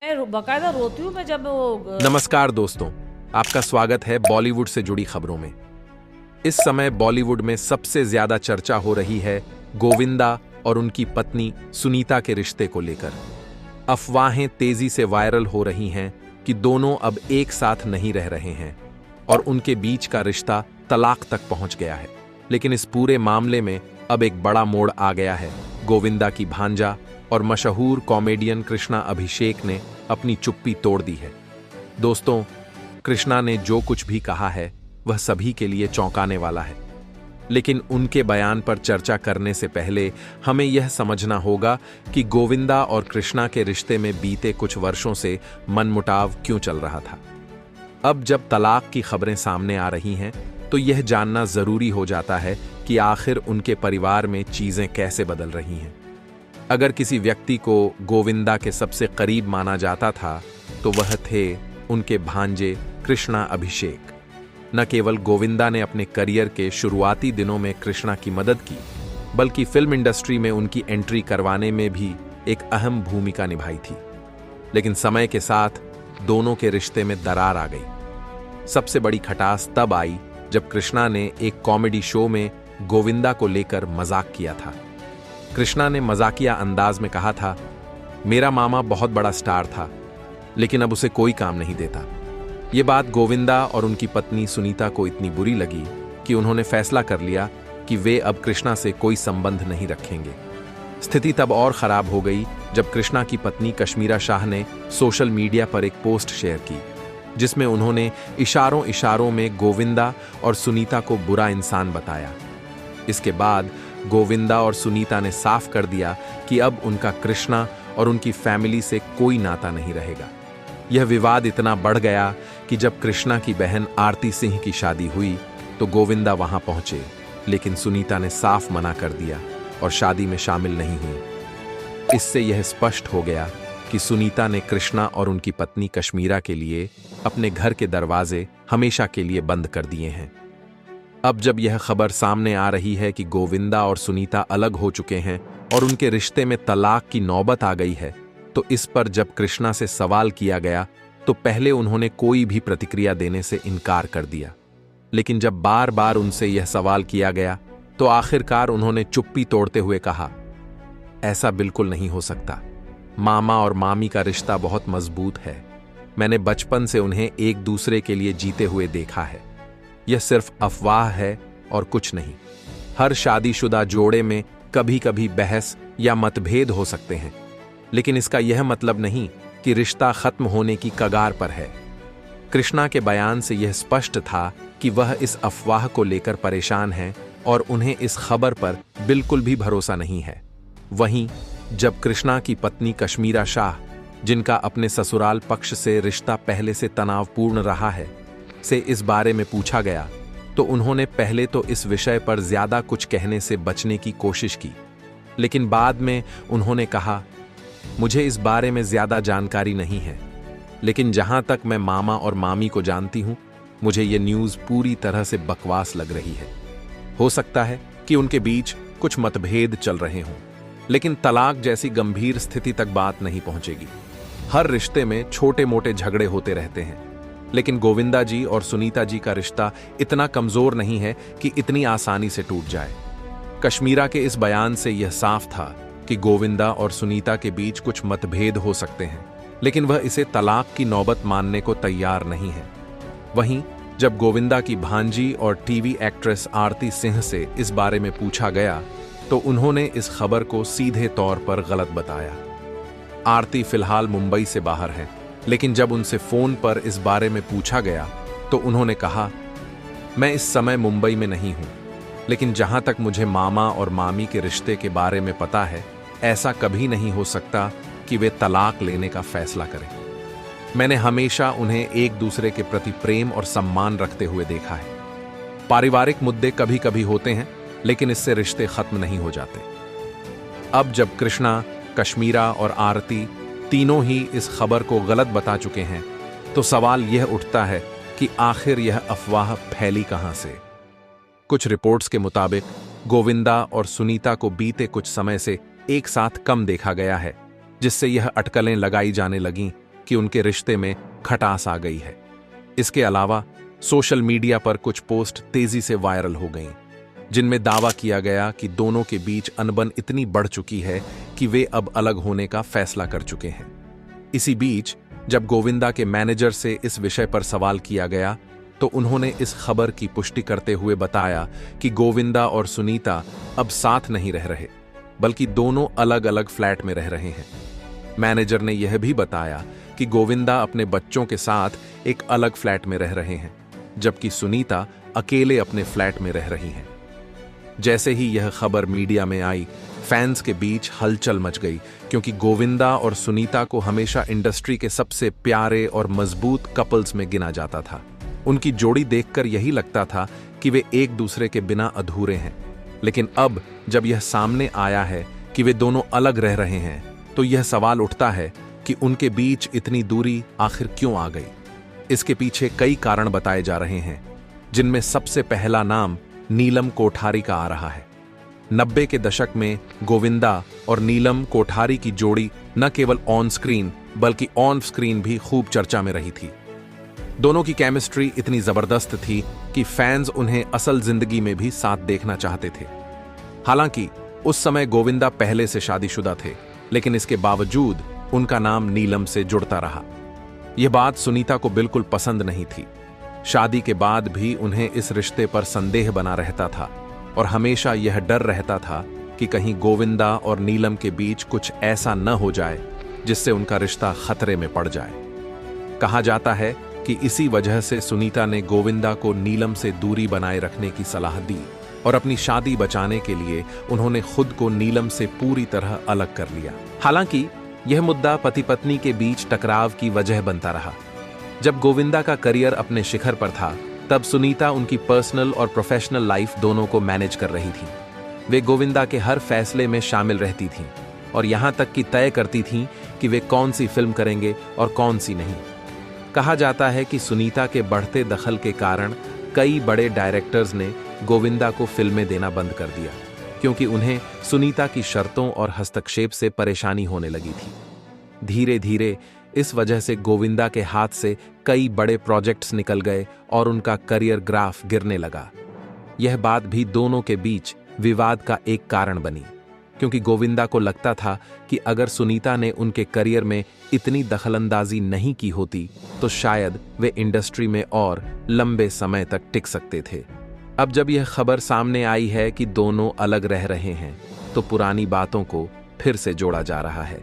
मैं बकायदा रोती हूँ मैं जब वो नमस्कार दोस्तों, आपका स्वागत है बॉलीवुड से जुड़ी खबरों में। इस समय बॉलीवुड में सबसे ज्यादा चर्चा हो रही है गोविंदा और उनकी पत्नी सुनीता के रिश्ते को लेकर। अफवाहें तेजी से वायरल हो रही हैं कि दोनों अब एक साथ नहीं रह रहे हैं और उनके बीच का रिश्ता तलाक तक पहुंच गया है। लेकिन इस पूरे मामले में अब एक बड़ा मोड़ आ गया है। गोविंदा की भांजा और मशहूर कॉमेडियन कृष्णा अभिषेक ने अपनी चुप्पी तोड़ दी है। दोस्तों, कृष्णा ने जो कुछ भी कहा है वह सभी के लिए चौंकाने वाला है, लेकिन उनके बयान पर चर्चा करने से पहले हमें यह समझना होगा कि गोविंदा और कृष्णा के रिश्ते में बीते कुछ वर्षों से मनमुटाव क्यों चल रहा था। अब जब तलाक की खबरें सामने आ रही हैं तो यह जानना जरूरी हो जाता है कि आखिर उनके परिवार में चीजें कैसे बदल रही हैं। अगर किसी व्यक्ति को गोविंदा के सबसे करीब माना जाता था तो वह थे उनके भांजे कृष्णा अभिषेक। न केवल गोविंदा ने अपने करियर के शुरुआती दिनों में कृष्णा की मदद की, बल्कि फिल्म इंडस्ट्री में उनकी एंट्री करवाने में भी एक अहम भूमिका निभाई थी। लेकिन समय के साथ दोनों के रिश्ते में दरार आ गई। सबसे बड़ी खटास तब आई जब कृष्णा ने एक कॉमेडी शो में गोविंदा को लेकर मजाक किया था। कृष्णा ने मजाकिया अंदाज में कहा था, मेरा मामा बहुत बड़ा स्टार था, लेकिन अब उसे कोई काम नहीं देता। यह बात गोविंदा और उनकी पत्नी सुनीता को इतनी बुरी लगी कि उन्होंने फैसला कर लिया कि वे अब कृष्णा से कोई संबंध नहीं रखेंगे। स्थिति तब और खराब हो गई जब कृष्णा की पत्नी कश्मीरा शाह ने सोशल मीडिया पर एक पोस्ट शेयर की, जिसमें उन्होंने इशारों इशारों में गोविंदा और सुनीता को बुरा इंसान बताया। इसके बाद गोविंदा और सुनीता ने साफ कर दिया कि अब उनका कृष्णा और उनकी फैमिली से कोई नाता नहीं रहेगा। यह विवाद इतना बढ़ गया कि जब कृष्णा की बहन आरती सिंह की शादी हुई तो गोविंदा वहां पहुंचे, लेकिन सुनीता ने साफ मना कर दिया और शादी में शामिल नहीं हुई। इससे यह स्पष्ट हो गया कि सुनीता ने कृष्णा और उनकी पत्नी कश्मीरा के लिए अपने घर के दरवाजे हमेशा के लिए बंद कर दिए हैं। अब जब यह खबर सामने आ रही है कि गोविंदा और सुनीता अलग हो चुके हैं और उनके रिश्ते में तलाक की नौबत आ गई है, तो इस पर जब कृष्णा से सवाल किया गया तो पहले उन्होंने कोई भी प्रतिक्रिया देने से इनकार कर दिया। लेकिन जब बार बार उनसे यह सवाल किया गया तो आखिरकार उन्होंने चुप्पी तोड़ते हुए कहा, ऐसा बिल्कुल नहीं हो सकता। मामा और मामी का रिश्ता बहुत मजबूत है। मैंने बचपन से उन्हें एक दूसरे के लिए जीते हुए देखा है। यह सिर्फ अफवाह है और कुछ नहीं। हर शादीशुदा जोड़े में कभी कभी बहस या मतभेद हो सकते हैं, लेकिन इसका यह मतलब नहीं कि रिश्ता खत्म होने की कगार पर है। कृष्णा के बयान से यह स्पष्ट था कि वह इस अफवाह को लेकर परेशान हैं और उन्हें इस खबर पर बिल्कुल भी भरोसा नहीं है। वहीं जब कृष्णा की पत्नी कश्मीरा शाह, जिनका अपने ससुराल पक्ष से रिश्ता पहले से तनावपूर्ण रहा है, से इस बारे में पूछा गया तो उन्होंने पहले तो इस विषय पर ज्यादा कुछ कहने से बचने की कोशिश की, लेकिन बाद में उन्होंने कहा, मुझे इस बारे में ज्यादा जानकारी नहीं है, लेकिन जहां तक मैं मामा और मामी को जानती हूं, मुझे ये न्यूज़ पूरी तरह से बकवास लग रही है। हो सकता है कि उनके बीच कुछ मतभेद चल रहे हों, लेकिन तलाक जैसी गंभीर स्थिति तक बात नहीं पहुंचेगी। हर रिश्ते में छोटे मोटे झगड़े होते रहते हैं, लेकिन गोविंदा जी और सुनीता जी का रिश्ता इतना कमजोर नहीं है कि इतनी आसानी से टूट जाए। कश्मीरा के इस बयान से यह साफ था कि गोविंदा और सुनीता के बीच कुछ मतभेद हो सकते हैं, लेकिन वह इसे तलाक की नौबत मानने को तैयार नहीं है। वहीं जब गोविंदा की भांजी और टीवी एक्ट्रेस आरती सिंह से इस बारे में पूछा गया तो उन्होंने इस खबर को सीधे तौर पर गलत बताया। आरती फिलहाल मुंबई से बाहर है, लेकिन जब उनसे फोन पर इस बारे में पूछा गया तो उन्होंने कहा, मैं इस समय मुंबई में नहीं हूं, लेकिन जहां तक मुझे मामा और मामी के रिश्ते के बारे में पता है, ऐसा कभी नहीं हो सकता कि वे तलाक लेने का फैसला करें। मैंने हमेशा उन्हें एक दूसरे के प्रति प्रेम और सम्मान रखते हुए देखा है। पारिवारिक मुद्दे कभी कभी होते हैं, लेकिन इससे रिश्ते खत्म नहीं हो जाते। अब जब कृष्णा, कश्मीरा और आरती तीनों ही इस खबर को गलत बता चुके हैं, तो सवाल यह उठता है कि आखिर यह अफवाह फैली कहां से। कुछ रिपोर्ट्स के मुताबिक गोविंदा और सुनीता को बीते कुछ समय से एक साथ कम देखा गया है, जिससे यह अटकलें लगाई जाने लगीं कि उनके रिश्ते में खटास आ गई है। इसके अलावा सोशल मीडिया पर कुछ पोस्ट तेजी से वायरल हो गईं, जिनमें दावा किया गया कि दोनों के बीच अनबन इतनी बढ़ चुकी है कि वे अब अलग होने का फैसला कर चुके हैं। इसी बीच जब गोविंदा के मैनेजर से इस विषय पर सवाल किया गया तो उन्होंने इस खबर की पुष्टि करते हुए बताया कि गोविंदा और सुनीता अब साथ नहीं रह रहे, बल्कि दोनों अलग अलग फ्लैट में रह रहे हैं। मैनेजर ने यह भी बताया कि गोविंदा अपने बच्चों के साथ एक अलग फ्लैट में रह रहे हैं, जबकि सुनीता अकेले अपने फ्लैट में रह रही हैं। जैसे ही यह खबर मीडिया में आई, फैंस के बीच हलचल मच गई, क्योंकि गोविंदा और सुनीता को हमेशा इंडस्ट्री के सबसे प्यारे और मजबूत कपल्स में गिना जाता था। उनकी जोड़ी देखकर यही लगता था कि वे एक दूसरे के बिना अधूरे हैं। लेकिन अब जब यह सामने आया है कि वे दोनों अलग रह रहे हैं, तो यह सवाल उठता है कि उनके बीच इतनी दूरी आखिर क्यों आ गई। इसके पीछे कई कारण बताए जा रहे हैं, जिनमें सबसे पहला नाम नीलम कोठारी का आ रहा है। 90 के दशक में गोविंदा और नीलम कोठारी की जोड़ी न केवल ऑन स्क्रीन बल्कि ऑन स्क्रीन भी खूब चर्चा में रही थी। दोनों की केमिस्ट्री इतनी जबरदस्त थी कि फैंस उन्हें असल जिंदगी में भी साथ देखना चाहते थे। हालांकि उस समय गोविंदा पहले से शादीशुदा थे, लेकिन इसके बावजूद उनका नाम नीलम से जुड़ता रहा। यह बात सुनीता को बिल्कुल पसंद नहीं थी। शादी के बाद भी उन्हें इस रिश्ते पर संदेह बना रहता था और हमेशा यह डर रहता था कि कहीं गोविंदा और नीलम के बीच कुछ ऐसा न हो जाए जिससे उनका रिश्ता खतरे में पड़ जाए। कहा जाता है कि इसी वजह से सुनीता ने गोविंदा को नीलम से दूरी बनाए रखने की सलाह दी और अपनी शादी बचाने के लिए उन्होंने खुद को नीलम से पूरी तरह अलग कर लिया। हालांकि यह मुद्दा पति पत्नी के बीच टकराव की वजह बनता रहा। जब गोविंदा का करियर अपने शिखर पर था, तब सुनीता उनकी पर्सनल और प्रोफेशनल लाइफ दोनों को मैनेज कर रही थी। वे गोविंदा के हर फैसले में शामिल रहती थीं और यहां तक कि तय करती थीं कि वे कौन सी फिल्म करेंगे और कौन सी नहीं। कहा जाता है कि सुनीता के बढ़ते दखल के कारण कई बड़े डायरेक्टर्स ने गोविंदा को फिल्में देना बंद कर दिया, क्योंकि उन्हें सुनीता की शर्तों और हस्तक्षेप से परेशानी होने लगी थी। धीरे धीरे इस वजह से गोविंदा के हाथ से कई बड़े प्रोजेक्ट्स निकल गए और उनका करियर ग्राफ गिरने लगा। यह बात भी दोनों के बीच विवाद का एक कारण बनी, क्योंकि गोविंदा को लगता था कि अगर सुनीता ने उनके करियर में इतनी दखलंदाजी नहीं की होती तो शायद वे इंडस्ट्री में और लंबे समय तक टिक सकते थे। अब जब यह खबर सामने आई है कि दोनों अलग रह रहे हैं, तो पुरानी बातों को फिर से जोड़ा जा रहा है।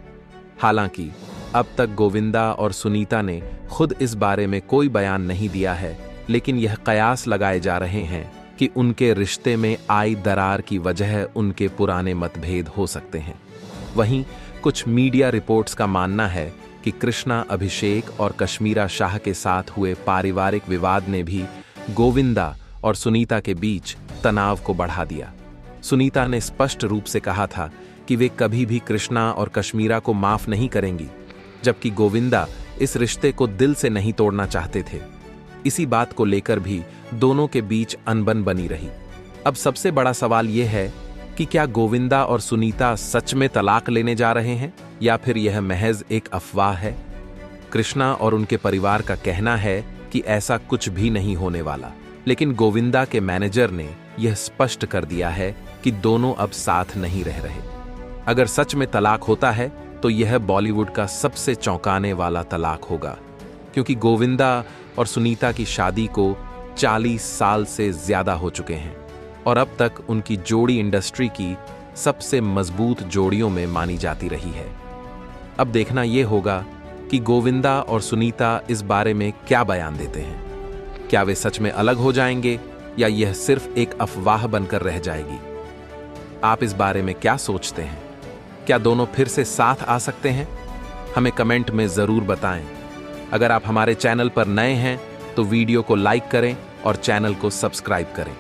हालांकि अब तक गोविंदा और सुनीता ने खुद इस बारे में कोई बयान नहीं दिया है, लेकिन यह कयास लगाए जा रहे हैं कि उनके रिश्ते में आई दरार की वजह उनके पुराने मतभेद हो सकते हैं। वहीं कुछ मीडिया रिपोर्ट्स का मानना है कि कृष्णा अभिषेक और कश्मीरा शाह के साथ हुए पारिवारिक विवाद ने भी गोविंदा और सुनीता के बीच तनाव को बढ़ा दिया। सुनीता ने स्पष्ट रूप से कहा था कि वे कभी भी कृष्णा और कश्मीरा को माफ नहीं करेंगी, जबकि गोविंदा इस रिश्ते को दिल से नहीं तोड़ना चाहते थे। इसी बात को लेकर भी दोनों के बीच अनबन बनी रही। अब सबसे बड़ा सवाल यह है कि क्या गोविंदा और सुनीता सच में तलाक लेने जा रहे हैं या फिर यह महज एक अफवाह है। कृष्णा और उनके परिवार का कहना है कि ऐसा कुछ भी नहीं होने वाला, लेकिन गोविंदा के मैनेजर ने यह स्पष्ट कर दिया है कि दोनों अब साथ नहीं रह रहे। अगर सच में तलाक होता है तो यह बॉलीवुड का सबसे चौंकाने वाला तलाक होगा, क्योंकि गोविंदा और सुनीता की शादी को 40 साल से ज्यादा हो चुके हैं और अब तक उनकी जोड़ी इंडस्ट्री की सबसे मजबूत जोड़ियों में मानी जाती रही है। अब देखना यह होगा कि गोविंदा और सुनीता इस बारे में क्या बयान देते हैं। क्या वे सच में अलग हो जाएंगे या यह सिर्फ एक अफवाह बनकर रह जाएगी? आप इस बारे में क्या सोचते हैं? क्या दोनों फिर से साथ आ सकते हैं? हमें कमेंट में जरूर बताएं। अगर आप हमारे चैनल पर नए हैं तो वीडियो को लाइक करें और चैनल को सब्सक्राइब करें।